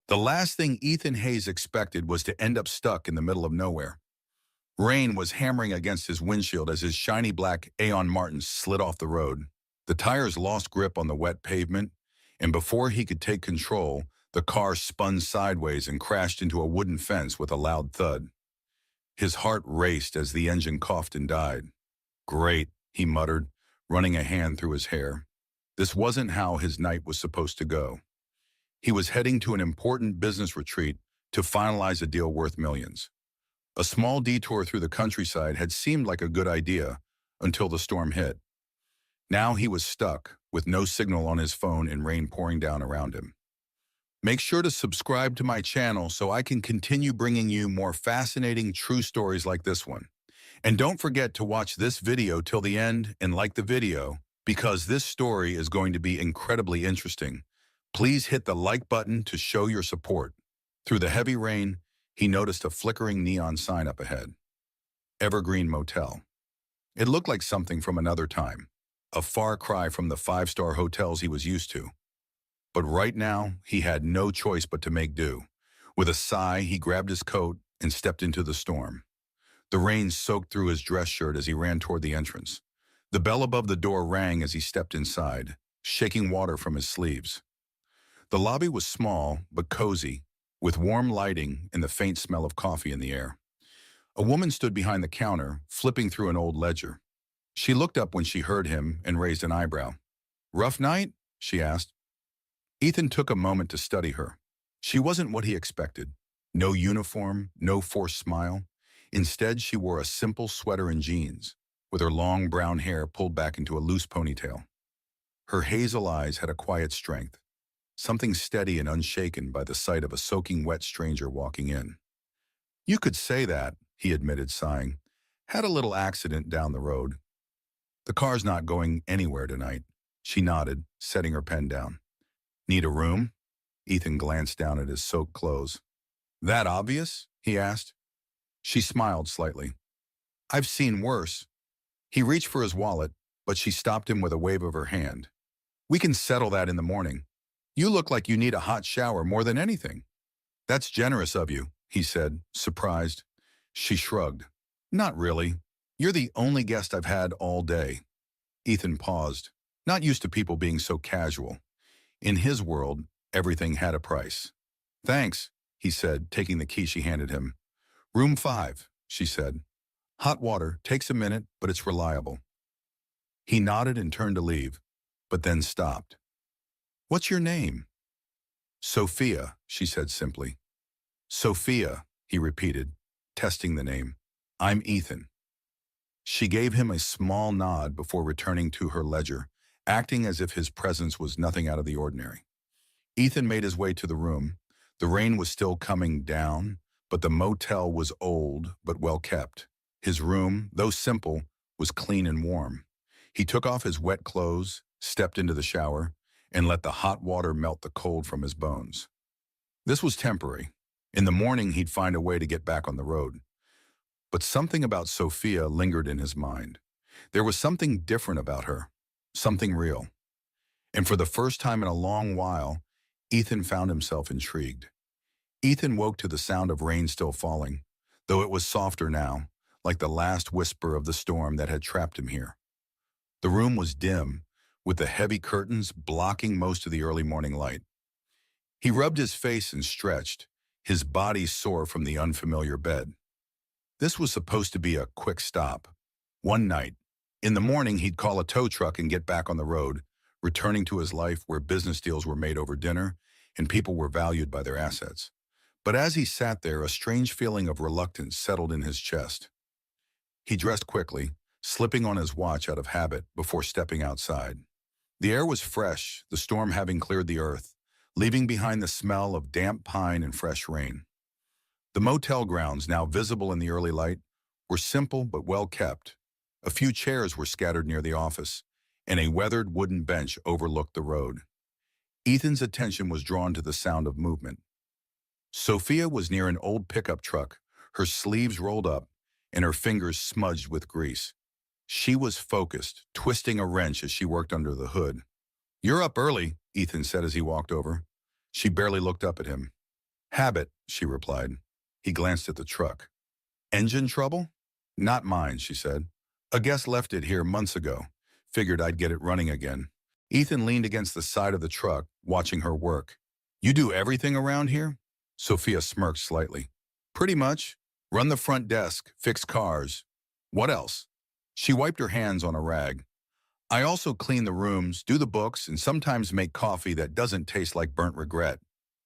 The last thing Ethan Hayes expected was to end up stuck in the middle of nowhere. Rain was hammering against his windshield as his shiny black Aeon Martin slid off the road. The tires lost grip on the wet pavement, and before he could take control, the car spun sideways and crashed into a wooden fence with a loud thud. His heart raced as the engine coughed and died. "Great," he muttered, running a hand through his hair. This wasn't how his night was supposed to go. He was heading to an important business retreat to finalize a deal worth millions. A small detour through the countryside had seemed like a good idea until the storm hit. Now he was stuck, with no signal on his phone and rain pouring down around him. Make sure to subscribe to my channel so I can continue bringing you more fascinating true stories like this one. And don't forget to watch this video till the end and like the video, because this story is going to be incredibly interesting. Please hit the like button to show your support. Through the heavy rain, he noticed a flickering neon sign up ahead. Evergreen Motel. It looked like something from another time, a far cry from the five-star hotels he was used to. But right now, he had no choice but to make do. With a sigh, he grabbed his coat and stepped into the storm. The rain soaked through his dress shirt as he ran toward the entrance. The bell above the door rang as he stepped inside, shaking water from his sleeves. The lobby was small but cozy, with warm lighting and the faint smell of coffee in the air. A woman stood behind the counter, flipping through an old ledger. She looked up when she heard him and raised an eyebrow. "Rough night?" she asked. Ethan took a moment to study her. She wasn't what he expected. No uniform, no forced smile. Instead, she wore a simple sweater and jeans, with her long brown hair pulled back into a loose ponytail. Her hazel eyes had a quiet strength, something steady and unshaken by the sight of a soaking wet stranger walking in. "You could say that," he admitted, sighing. "Had a little accident down the road." "The car's not going anywhere tonight." She nodded, setting her pen down. "Need a room?" Ethan glanced down at his soaked clothes. "That obvious?" he asked. She smiled slightly. "I've seen worse." He reached for his wallet, but she stopped him with a wave of her hand. "We can settle that in the morning. You look like you need a hot shower more than anything." "That's generous of you," he said, surprised. She shrugged. "Not really. You're the only guest I've had all day." Ethan paused, not used to people being so casual. In his world, everything had a price. "Thanks," he said, taking the key she handed him. "Room 5, she said. "Hot water, takes a minute, but it's reliable." He nodded and turned to leave, but then stopped. "What's your name?" "Sophia," she said simply. "Sophia," he repeated, testing the name. "I'm Ethan." She gave him a small nod before returning to her ledger, acting as if his presence was nothing out of the ordinary. Ethan made his way to the room. The rain was still coming down, but the motel was old but well kept. His room, though simple, was clean and warm. He took off his wet clothes, stepped into the shower, and let the hot water melt the cold from his bones. This was temporary. In the morning, he'd find a way to get back on the road. But something about Sophia lingered in his mind. There was something different about her, something real. And for the first time in a long while, Ethan found himself intrigued. Ethan woke to the sound of rain still falling, though it was softer now, like the last whisper of the storm that had trapped him here. The room was dim, with the heavy curtains blocking most of the early morning light. He rubbed his face and stretched, his body sore from the unfamiliar bed. This was supposed to be a quick stop. One night. In the morning, he'd call a tow truck and get back on the road, returning to his life where business deals were made over dinner and people were valued by their assets. But as he sat there, a strange feeling of reluctance settled in his chest. He dressed quickly, slipping on his watch out of habit before stepping outside. The air was fresh, the storm having cleared the earth, leaving behind the smell of damp pine and fresh rain. The motel grounds, now visible in the early light, were simple but well kept. A few chairs were scattered near the office, and a weathered wooden bench overlooked the road. Ethan's attention was drawn to the sound of movement. Sophia was near an old pickup truck, her sleeves rolled up and her fingers smudged with grease. She was focused, twisting a wrench as she worked under the hood. "You're up early," Ethan said as he walked over. She barely looked up at him. Habit, she replied. He glanced at the truck. Engine trouble? Not mine, she said. A guest left it here months ago. Figured I'd get it running again. Ethan leaned against the side of the truck, watching her work. You do everything around here? Sophia smirked slightly. Pretty much. Run the front desk, fix cars. What else? She wiped her hands on a rag. I also clean the rooms, do the books, and sometimes make coffee that doesn't taste like burnt regret.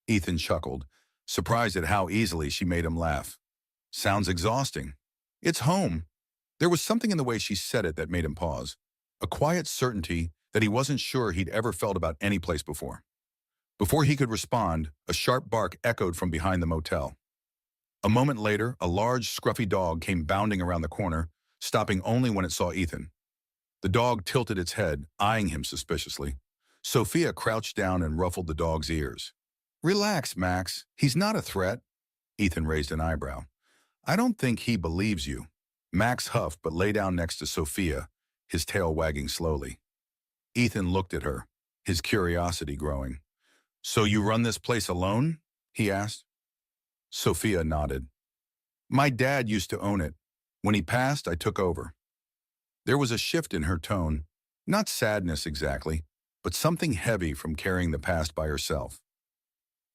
Ethan chuckled, surprised at how easily she made him laugh. Sounds exhausting. It's home. There was something in the way she said it that made him pause. A quiet certainty that he wasn't sure he'd ever felt about any place before. Before he could respond, a sharp bark echoed from behind the motel. A moment later, a large, scruffy dog came bounding around the corner, stopping only when it saw Ethan. The dog tilted its head, eyeing him suspiciously. Sophia crouched down and ruffled the dog's ears. Relax, Max. He's not a threat. Ethan raised an eyebrow. I don't think he believes you. Max huffed but lay down next to Sophia, his tail wagging slowly. Ethan looked at her, his curiosity growing. So you run this place alone? He asked. Sophia nodded. My dad used to own it. When he passed, I took over. There was a shift in her tone, not sadness exactly, but something heavy from carrying the past by herself.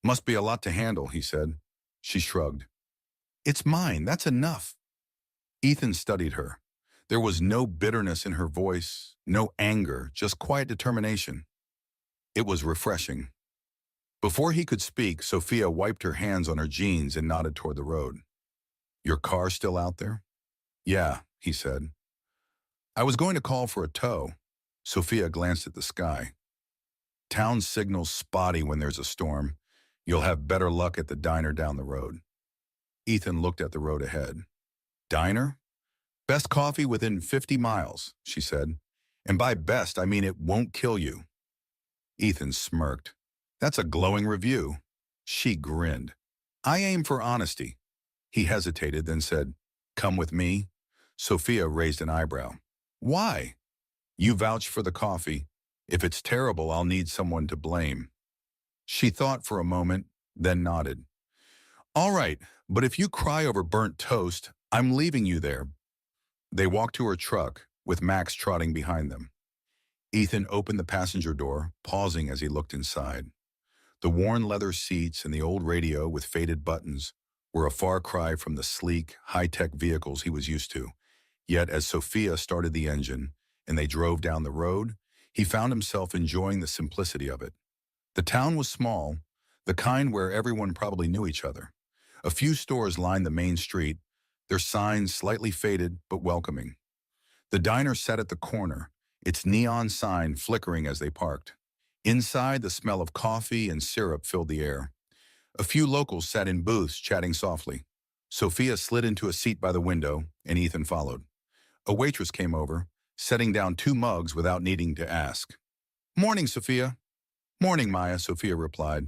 Must be a lot to handle, he said. She shrugged. It's mine, that's enough. Ethan studied her. There was no bitterness in her voice, no anger, just quiet determination. It was refreshing. Before he could speak, Sophia wiped her hands on her jeans and nodded toward the road. Your car still out there? Yeah, he said. I was going to call for a tow. Sophia glanced at the sky. Town signals spotty when there's a storm. You'll have better luck at the diner down the road. Ethan looked at the road ahead. Diner? Best coffee within 50 miles, she said. And by best, I mean it won't kill you. Ethan smirked. That's a glowing review. She grinned. I aim for honesty. He hesitated, then said, Come with me. Sophia raised an eyebrow. Why? You vouch for the coffee. If it's terrible, I'll need someone to blame. She thought for a moment, then nodded. All right, but if you cry over burnt toast, I'm leaving you there. They walked to her truck, with Max trotting behind them. Ethan opened the passenger door, pausing as he looked inside. The worn leather seats and the old radio with faded buttons were a far cry from the sleek, high-tech vehicles he was used to. Yet as Sophia started the engine and they drove down the road, he found himself enjoying the simplicity of it. The town was small, the kind where everyone probably knew each other. A few stores lined the main street, their signs slightly faded but welcoming. The diner sat at the corner, its neon sign flickering as they parked. Inside, the smell of coffee and syrup filled the air. A few locals sat in booths chatting softly. Sophia slid into a seat by the window, and Ethan followed. A waitress came over, setting down 2 mugs without needing to ask. Morning, Sophia. Morning, Maya, Sophia replied.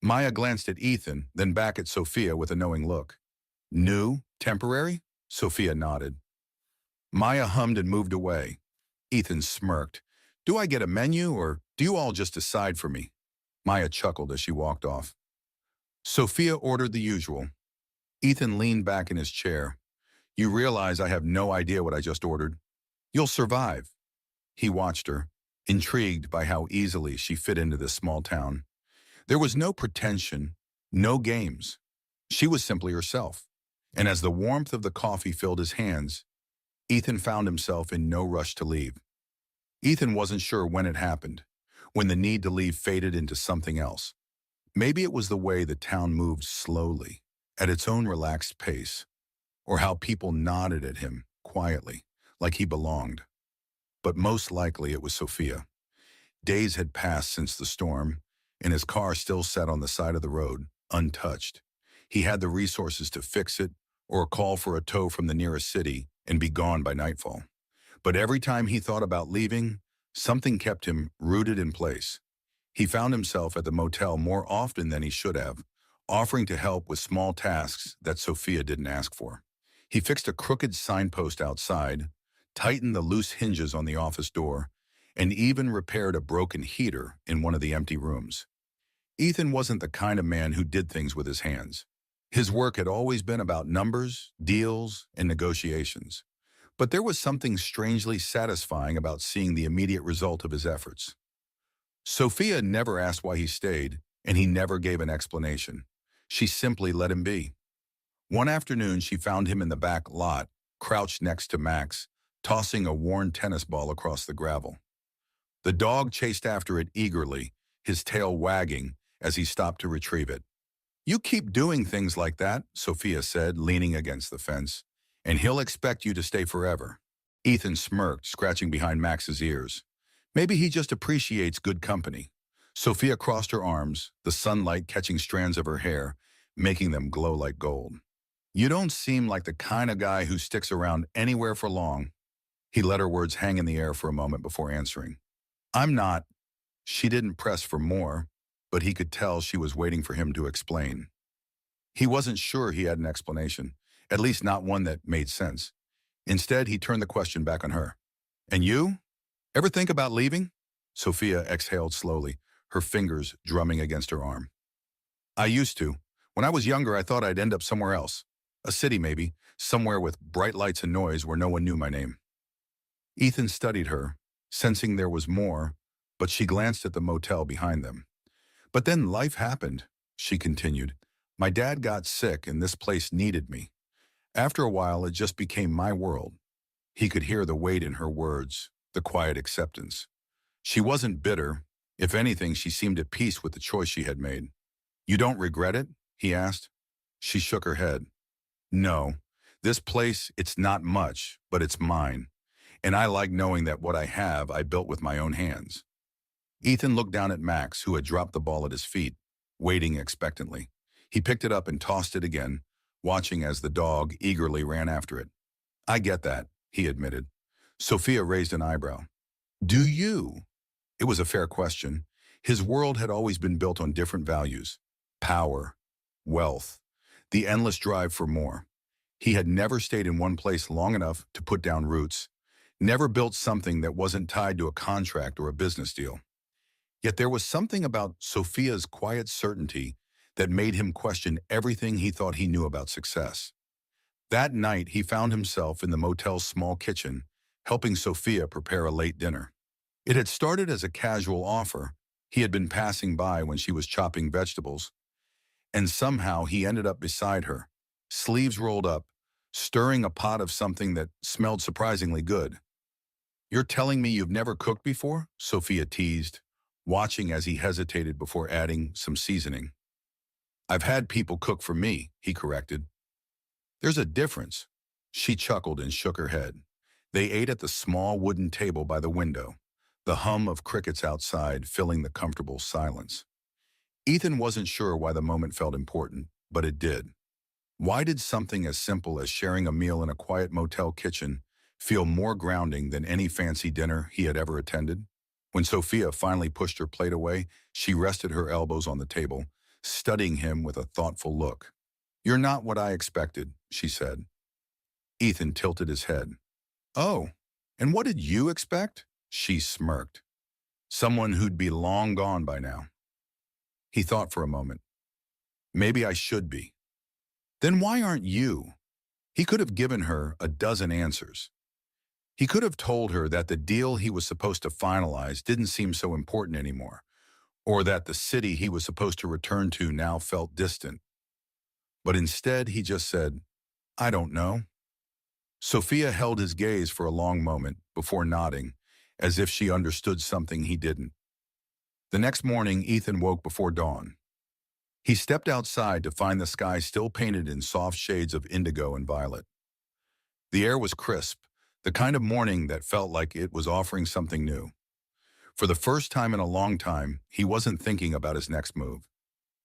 Maya glanced at Ethan, then back at Sophia with a knowing look. New? Temporary? Sophia nodded. Maya hummed and moved away. Ethan smirked. Do I get a menu, or do you all just decide for me? Maya chuckled as she walked off. Sophia ordered the usual. Ethan leaned back in his chair. You realize I have no idea what I just ordered. You'll survive. He watched her, intrigued by how easily she fit into this small town. There was no pretension, no games. She was simply herself. And as the warmth of the coffee filled his hands, Ethan found himself in no rush to leave. Ethan wasn't sure when it happened, when the need to leave faded into something else. Maybe it was the way the town moved slowly, at its own relaxed pace, or how people nodded at him quietly, like he belonged. But most likely it was Sophia. Days had passed since the storm, and his car still sat on the side of the road, untouched. He had the resources to fix it or call for a tow from the nearest city and be gone by nightfall. But every time he thought about leaving, something kept him rooted in place. He found himself at the motel more often than he should have, offering to help with small tasks that Sophia didn't ask for. He fixed a crooked signpost outside, tightened the loose hinges on the office door, and even repaired a broken heater in one of the empty rooms. Ethan wasn't the kind of man who did things with his hands. His work had always been about numbers, deals, and negotiations. But there was something strangely satisfying about seeing the immediate result of his efforts. Sophia never asked why he stayed, and he never gave an explanation. She simply let him be. One afternoon, she found him in the back lot, crouched next to Max, tossing a worn tennis ball across the gravel. The dog chased after it eagerly, his tail wagging as he stopped to retrieve it. "You keep doing things like that," Sophia said, leaning against the fence, "and he'll expect you to stay forever." Ethan smirked, scratching behind Max's ears. Maybe he just appreciates good company. Sophia crossed her arms, the sunlight catching strands of her hair, making them glow like gold. "You don't seem like the kind of guy who sticks around anywhere for long." He let her words hang in the air for a moment before answering. "I'm not." She didn't press for more, but he could tell she was waiting for him to explain. He wasn't sure he had an explanation, at least not one that made sense. Instead, he turned the question back on her. "And you? Ever think about leaving?" Sophia exhaled slowly, her fingers drumming against her arm. "I used to. When I was younger, I thought I'd end up somewhere else. A city, maybe, somewhere with bright lights and noise where no one knew my name." Ethan studied her, sensing there was more, but she glanced at the motel behind them. "But then life happened," she continued. "My dad got sick and this place needed me. After a while, it just became my world." He could hear the weight in her words, the quiet acceptance. She wasn't bitter. If anything, she seemed at peace with the choice she had made. "You don't regret it?" he asked. She shook her head. "No. This place, it's not much, but it's mine. And I like knowing that what I have, I built with my own hands." Ethan looked down at Max, who had dropped the ball at his feet, waiting expectantly. He picked it up and tossed it again, watching as the dog eagerly ran after it. "I get that," he admitted. Sophia raised an eyebrow. "Do you?" It was a fair question. His world had always been built on different values: power, wealth, the endless drive for more. He had never stayed in one place long enough to put down roots, never built something that wasn't tied to a contract or a business deal. Yet there was something about Sophia's quiet certainty that made him question everything he thought he knew about success. That night, he found himself in the motel's small kitchen, helping Sophia prepare a late dinner. It had started as a casual offer. He had been passing by when she was chopping vegetables, and somehow he ended up beside her, sleeves rolled up, stirring a pot of something that smelled surprisingly good. "You're telling me you've never cooked before?" Sophia teased, watching as he hesitated before adding some seasoning. "I've had people cook for me," he corrected. "There's a difference." She chuckled and shook her head. They ate at the small wooden table by the window, the hum of crickets outside filling the comfortable silence. Ethan wasn't sure why the moment felt important, but it did. Why did something as simple as sharing a meal in a quiet motel kitchen feel more grounding than any fancy dinner he had ever attended? When Sophia finally pushed her plate away, she rested her elbows on the table, studying him with a thoughtful look. "You're not what I expected," she said. Ethan tilted his head. "Oh, and what did you expect?" She smirked. "Someone who'd be long gone by now." He thought for a moment. "Maybe I should be." "Then why aren't you?" He could have given her a dozen answers. He could have told her that the deal he was supposed to finalize didn't seem so important anymore, or that the city he was supposed to return to now felt distant. But instead, he just said, "I don't know." Sophia held his gaze for a long moment before nodding, as if she understood something he didn't. The next morning, Ethan woke before dawn. He stepped outside to find the sky still painted in soft shades of indigo and violet. The air was crisp, the kind of morning that felt like it was offering something new. For the first time in a long time, he wasn't thinking about his next move.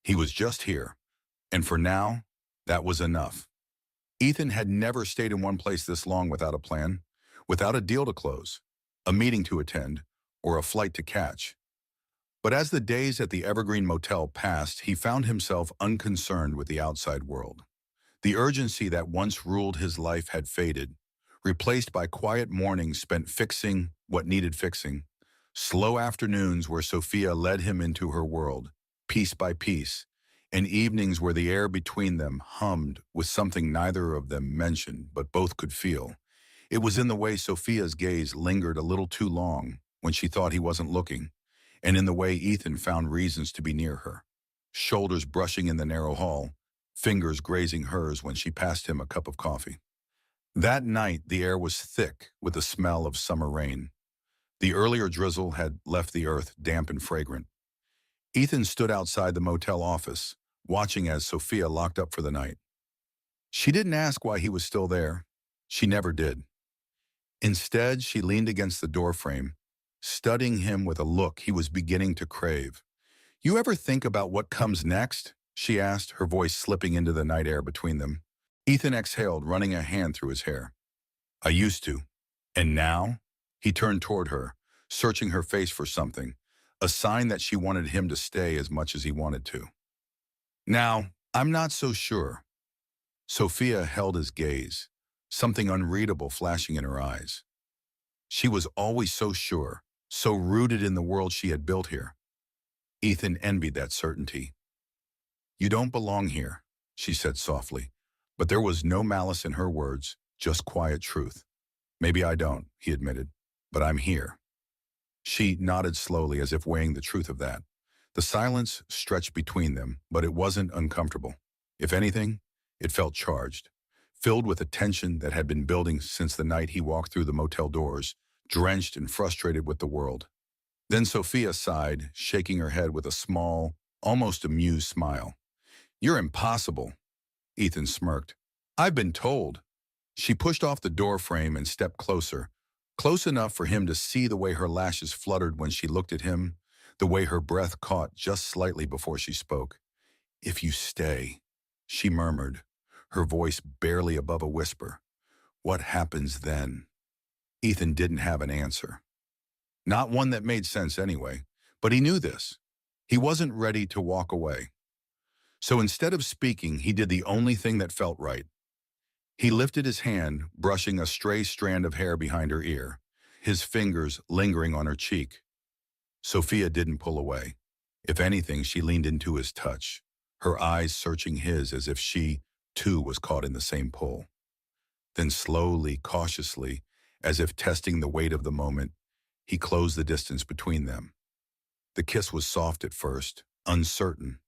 He was just here, and for now, that was enough. Ethan had never stayed in one place this long without a plan, without a deal to close, a meeting to attend, or a flight to catch. But as the days at the Evergreen Motel passed, he found himself unconcerned with the outside world. The urgency that once ruled his life had faded, replaced by quiet mornings spent fixing what needed fixing, slow afternoons where Sophia led him into her world, piece by piece, and evenings where the air between them hummed with something neither of them mentioned but both could feel. It was in the way Sophia's gaze lingered a little too long when she thought he wasn't looking, and in the way Ethan found reasons to be near her. Shoulders brushing in the narrow hall, fingers grazing hers when she passed him a cup of coffee. That night, the air was thick with the smell of summer rain. The earlier drizzle had left the earth damp and fragrant. Ethan stood outside the motel office, watching as Sophia locked up for the night. She didn't ask why he was still there. She never did. Instead, she leaned against the doorframe, studying him with a look he was beginning to crave. "You ever think about what comes next?" she asked, her voice slipping into the night air between them. Ethan exhaled, running a hand through his hair. "I used to. And now?" He turned toward her, searching her face for something, a sign that she wanted him to stay as much as he wanted to. "Now, I'm not so sure." Sophia held his gaze, something unreadable flashing in her eyes. She was always so sure, so rooted in the world she had built here. Ethan envied that certainty. "You don't belong here," she said softly, but there was no malice in her words, just quiet truth. "Maybe I don't," he admitted, "but I'm here." She nodded slowly as if weighing the truth of that. The silence stretched between them, but it wasn't uncomfortable. If anything, it felt charged, filled with a tension that had been building since the night he walked through the motel doors, drenched and frustrated with the world. Then Sophia sighed, shaking her head with a small, almost amused smile. "You're impossible," Ethan smirked. "I've been told." She pushed off the door frame and stepped closer, close enough for him to see the way her lashes fluttered when she looked at him, the way her breath caught just slightly before she spoke. "If you stay," she murmured, her voice barely above a whisper. "What happens then?" Ethan didn't have an answer. Not one that made sense anyway, but he knew this. He wasn't ready to walk away. So instead of speaking, he did the only thing that felt right. He lifted his hand, brushing a stray strand of hair behind her ear, his fingers lingering on her cheek. Sophia didn't pull away. If anything, she leaned into his touch, her eyes searching his as if she, too, was caught in the same pull. Then slowly, cautiously, as if testing the weight of the moment, he closed the distance between them. The kiss was soft at first, uncertain.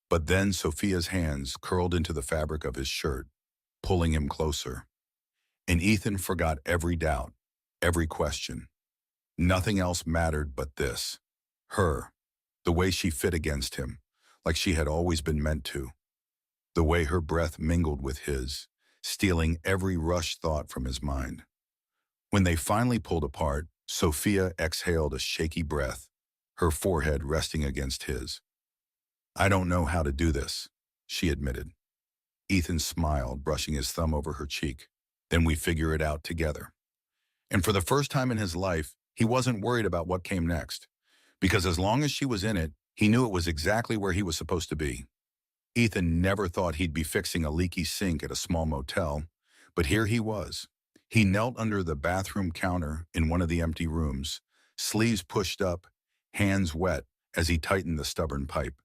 But then Sophia's hands curled into the fabric of his shirt, pulling him closer. And Ethan forgot every doubt, every question. Nothing else mattered but this. Her, the way she fit against him, like she had always been meant to. The way her breath mingled with his, stealing every rushed thought from his mind. When they finally pulled apart, Sophia exhaled a shaky breath, her forehead resting against his. "I don't know how to do this," she admitted. Ethan smiled, brushing his thumb over her cheek. "Then we figure it out together." And for the first time in his life, he wasn't worried about what came next. Because as long as she was in it, he knew it was exactly where he was supposed to be. Ethan never thought he'd be fixing a leaky sink at a small motel, but here he was. He knelt under the bathroom counter in one of the empty rooms, sleeves pushed up, hands wet as he tightened the stubborn pipe.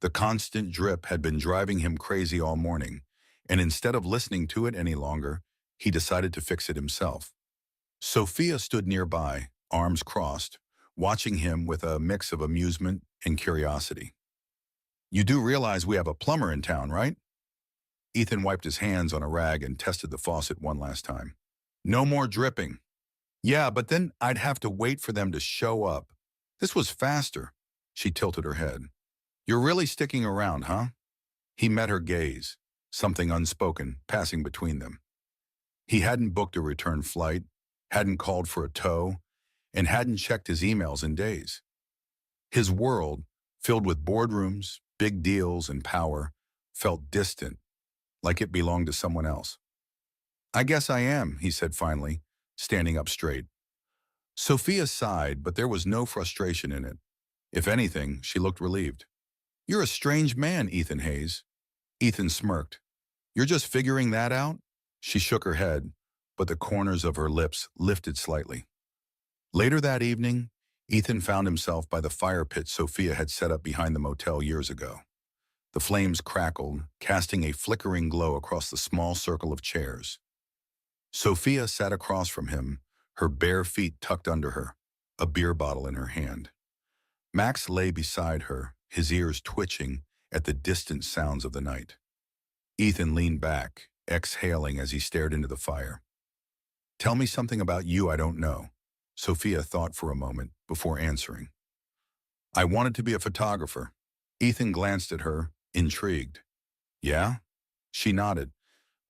The constant drip had been driving him crazy all morning, and instead of listening to it any longer, he decided to fix it himself. Sophia stood nearby, arms crossed, watching him with a mix of amusement and curiosity. "You do realize we have a plumber in town, right?" Ethan wiped his hands on a rag and tested the faucet one last time. "No more dripping." "Yeah, but then I'd have to wait for them to show up. This was faster." She tilted her head. "You're really sticking around, huh?" He met her gaze, something unspoken passing between them. He hadn't booked a return flight, hadn't called for a tow, and hadn't checked his emails in days. His world, filled with boardrooms, big deals, and power, felt distant, like it belonged to someone else. "I guess I am," he said finally, standing up straight. Sophia sighed, but there was no frustration in it. If anything, she looked relieved. "You're a strange man, Ethan Hayes." Ethan smirked. "You're just figuring that out?" She shook her head, but the corners of her lips lifted slightly. Later that evening, Ethan found himself by the fire pit Sophia had set up behind the motel years ago. The flames crackled, casting a flickering glow across the small circle of chairs. Sophia sat across from him, her bare feet tucked under her, a beer bottle in her hand. Max lay beside her, his ears twitching at the distant sounds of the night. Ethan leaned back, exhaling as he stared into the fire. "Tell me something about you I don't know." Sophia thought for a moment before answering. "I wanted to be a photographer." Ethan glanced at her, intrigued. "Yeah?" She nodded.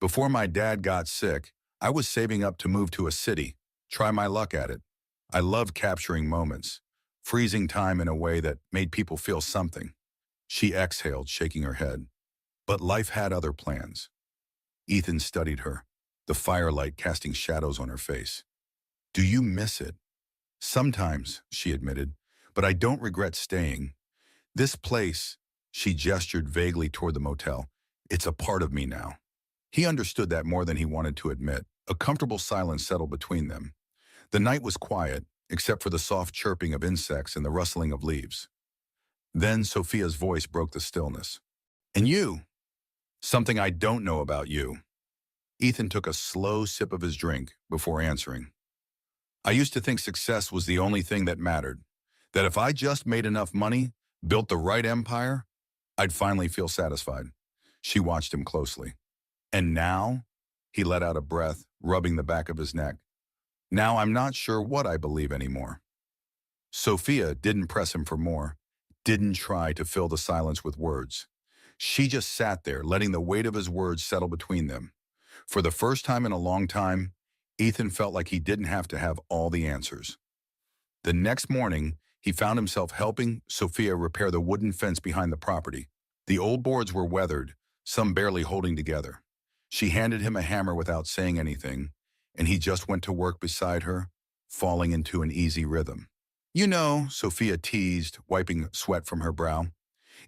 "Before my dad got sick, I was saving up to move to a city, try my luck at it. I loved capturing moments, freezing time in a way that made people feel something." She exhaled, shaking her head. But life had other plans. Ethan studied her, the firelight casting shadows on her face. "Do you miss it?" "Sometimes," she admitted, "but I don't regret staying. This place," she gestured vaguely toward the motel, "it's a part of me now." He understood that more than he wanted to admit. A comfortable silence settled between them. The night was quiet, except for the soft chirping of insects and the rustling of leaves. Then Sophia's voice broke the stillness. "And you? Something I don't know about you." Ethan took a slow sip of his drink before answering. "I used to think success was the only thing that mattered. That if I just made enough money, built the right empire, I'd finally feel satisfied." She watched him closely. "And now?" He let out a breath, rubbing the back of his neck. "Now I'm not sure what I believe anymore." Sophia didn't press him for more, didn't try to fill the silence with words. She just sat there, letting the weight of his words settle between them. For the first time in a long time, Ethan felt like he didn't have to have all the answers. The next morning, he found himself helping Sophia repair the wooden fence behind the property. The old boards were weathered, some barely holding together. She handed him a hammer without saying anything, and he just went to work beside her, falling into an easy rhythm. "You know," Sophia teased, wiping sweat from her brow,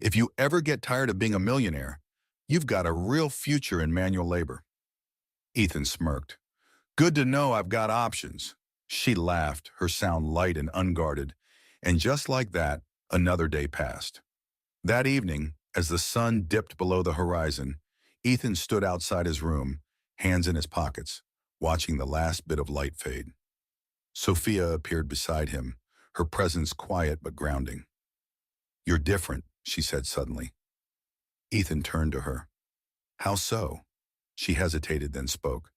"if you ever get tired of being a millionaire, you've got a real future in manual labor." Ethan smirked. "Good to know I've got options." She laughed, her sound light and unguarded, and just like that, another day passed. That evening, as the sun dipped below the horizon, Ethan stood outside his room, hands in his pockets, watching the last bit of light fade. Sophia appeared beside him, her presence quiet but grounding. "You're different," she said suddenly. Ethan turned to her. "How so?" She hesitated, then spoke.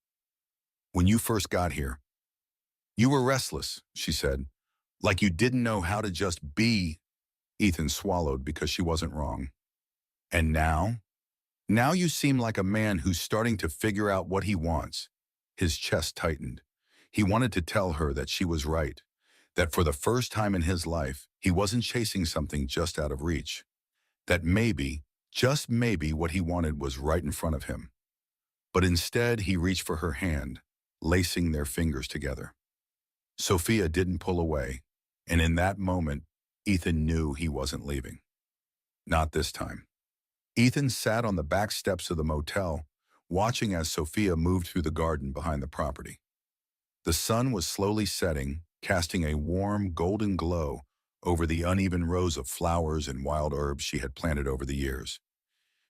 "When you first got here, you were restless," she said, "like you didn't know how to just be." Ethan swallowed because she wasn't wrong. "And now?" "Now you seem like a man who's starting to figure out what he wants." His chest tightened. He wanted to tell her that she was right, that for the first time in his life, he wasn't chasing something just out of reach, that maybe, just maybe, what he wanted was right in front of him. But instead, he reached for her hand, lacing their fingers together. Sophia didn't pull away, and in that moment, Ethan knew he wasn't leaving. Not this time. Ethan sat on the back steps of the motel, watching as Sophia moved through the garden behind the property. The sun was slowly setting, casting a warm, golden glow over the uneven rows of flowers and wild herbs she had planted over the years.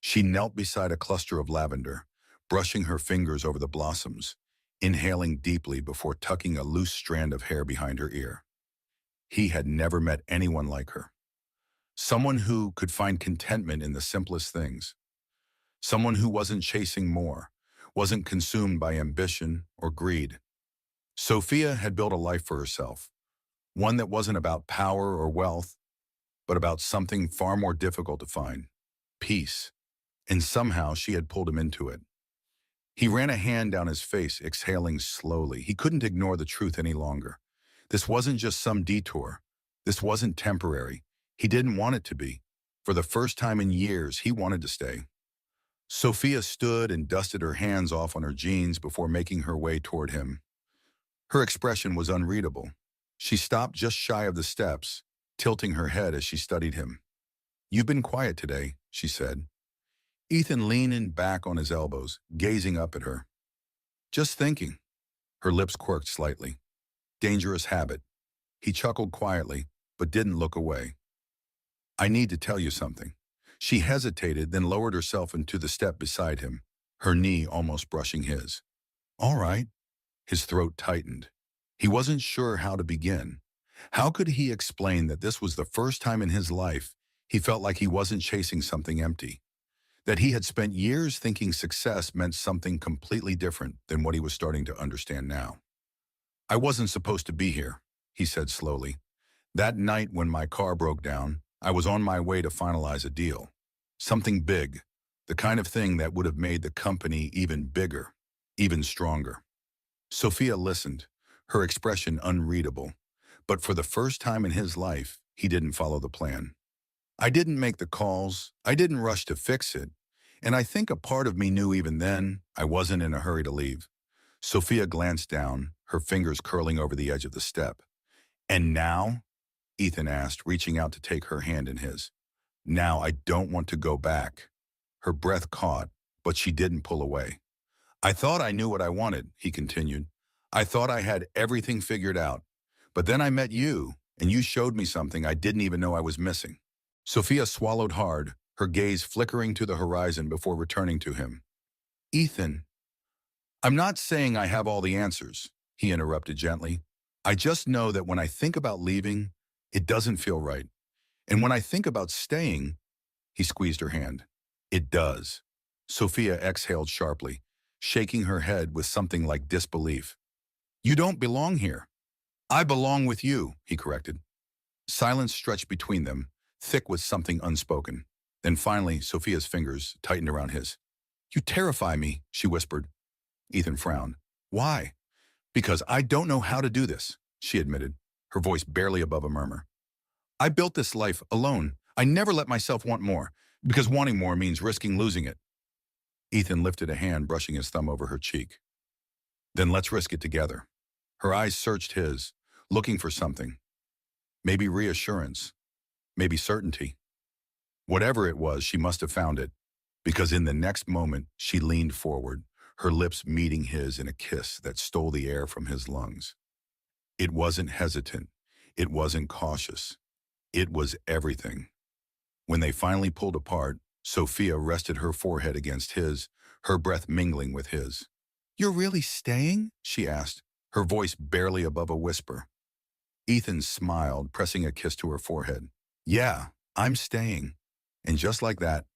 She knelt beside a cluster of lavender, brushing her fingers over the blossoms, inhaling deeply before tucking a loose strand of hair behind her ear. He had never met anyone like her. Someone who could find contentment in the simplest things. Someone who wasn't chasing more, wasn't consumed by ambition or greed. Sophia had built a life for herself, one that wasn't about power or wealth, but about something far more difficult to find: peace. And somehow she had pulled him into it. He ran a hand down his face, exhaling slowly. He couldn't ignore the truth any longer. This wasn't just some detour. This wasn't temporary. He didn't want it to be. For the first time in years, he wanted to stay. Sophia stood and dusted her hands off on her jeans before making her way toward him. Her expression was unreadable. She stopped just shy of the steps, tilting her head as she studied him. "You've been quiet today," she said. Ethan leaned back on his elbows, gazing up at her. "Just thinking." Her lips quirked slightly. "Dangerous habit." He chuckled quietly, but didn't look away. I need to tell you something. She hesitated, then lowered herself into the step beside him, her knee almost brushing his. All right. His throat tightened. He wasn't sure how to begin. How could he explain that this was the first time in his life he felt like he wasn't chasing something empty? That he had spent years thinking success meant something completely different than what he was starting to understand now. I wasn't supposed to be here, he said slowly. That night when my car broke down, I was on my way to finalize a deal. Something big, the kind of thing that would have made the company even bigger, even stronger. Sophia listened, her expression unreadable. But for the first time in his life, he didn't follow the plan. I didn't make the calls, I didn't rush to fix it, and I think a part of me knew even then I wasn't in a hurry to leave. Sophia glanced down, her fingers curling over the edge of the step. And now? Ethan asked, reaching out to take her hand in his. Now I don't want to go back. Her breath caught, but she didn't pull away. I thought I knew what I wanted, he continued. I thought I had everything figured out. But then I met you, and you showed me something I didn't even know I was missing. Sophia swallowed hard, her gaze flickering to the horizon before returning to him. Ethan, I'm not saying I have all the answers, he interrupted gently. I just know that when I think about leaving, it doesn't feel right. And when I think about staying, he squeezed her hand. It does. Sophia exhaled sharply, shaking her head with something like disbelief. You don't belong here. I belong with you, he corrected. Silence stretched between them, thick with something unspoken. Then finally, Sophia's fingers tightened around his. You terrify me, she whispered. Ethan frowned. Why? Because I don't know how to do this, she admitted, her voice barely above a murmur. I built this life alone. I never let myself want more, because wanting more means risking losing it. Ethan lifted a hand, brushing his thumb over her cheek. Then let's risk it together. Her eyes searched his, looking for something. Maybe reassurance. Maybe certainty. Whatever it was, she must have found it, because in the next moment, she leaned forward, her lips meeting his in a kiss that stole the air from his lungs. It wasn't hesitant. It wasn't cautious. It was everything. When they finally pulled apart, Sophia rested her forehead against his, her breath mingling with his. You're really staying? She asked, her voice barely above a whisper. Ethan smiled, pressing a kiss to her forehead. Yeah, I'm staying. And just like that,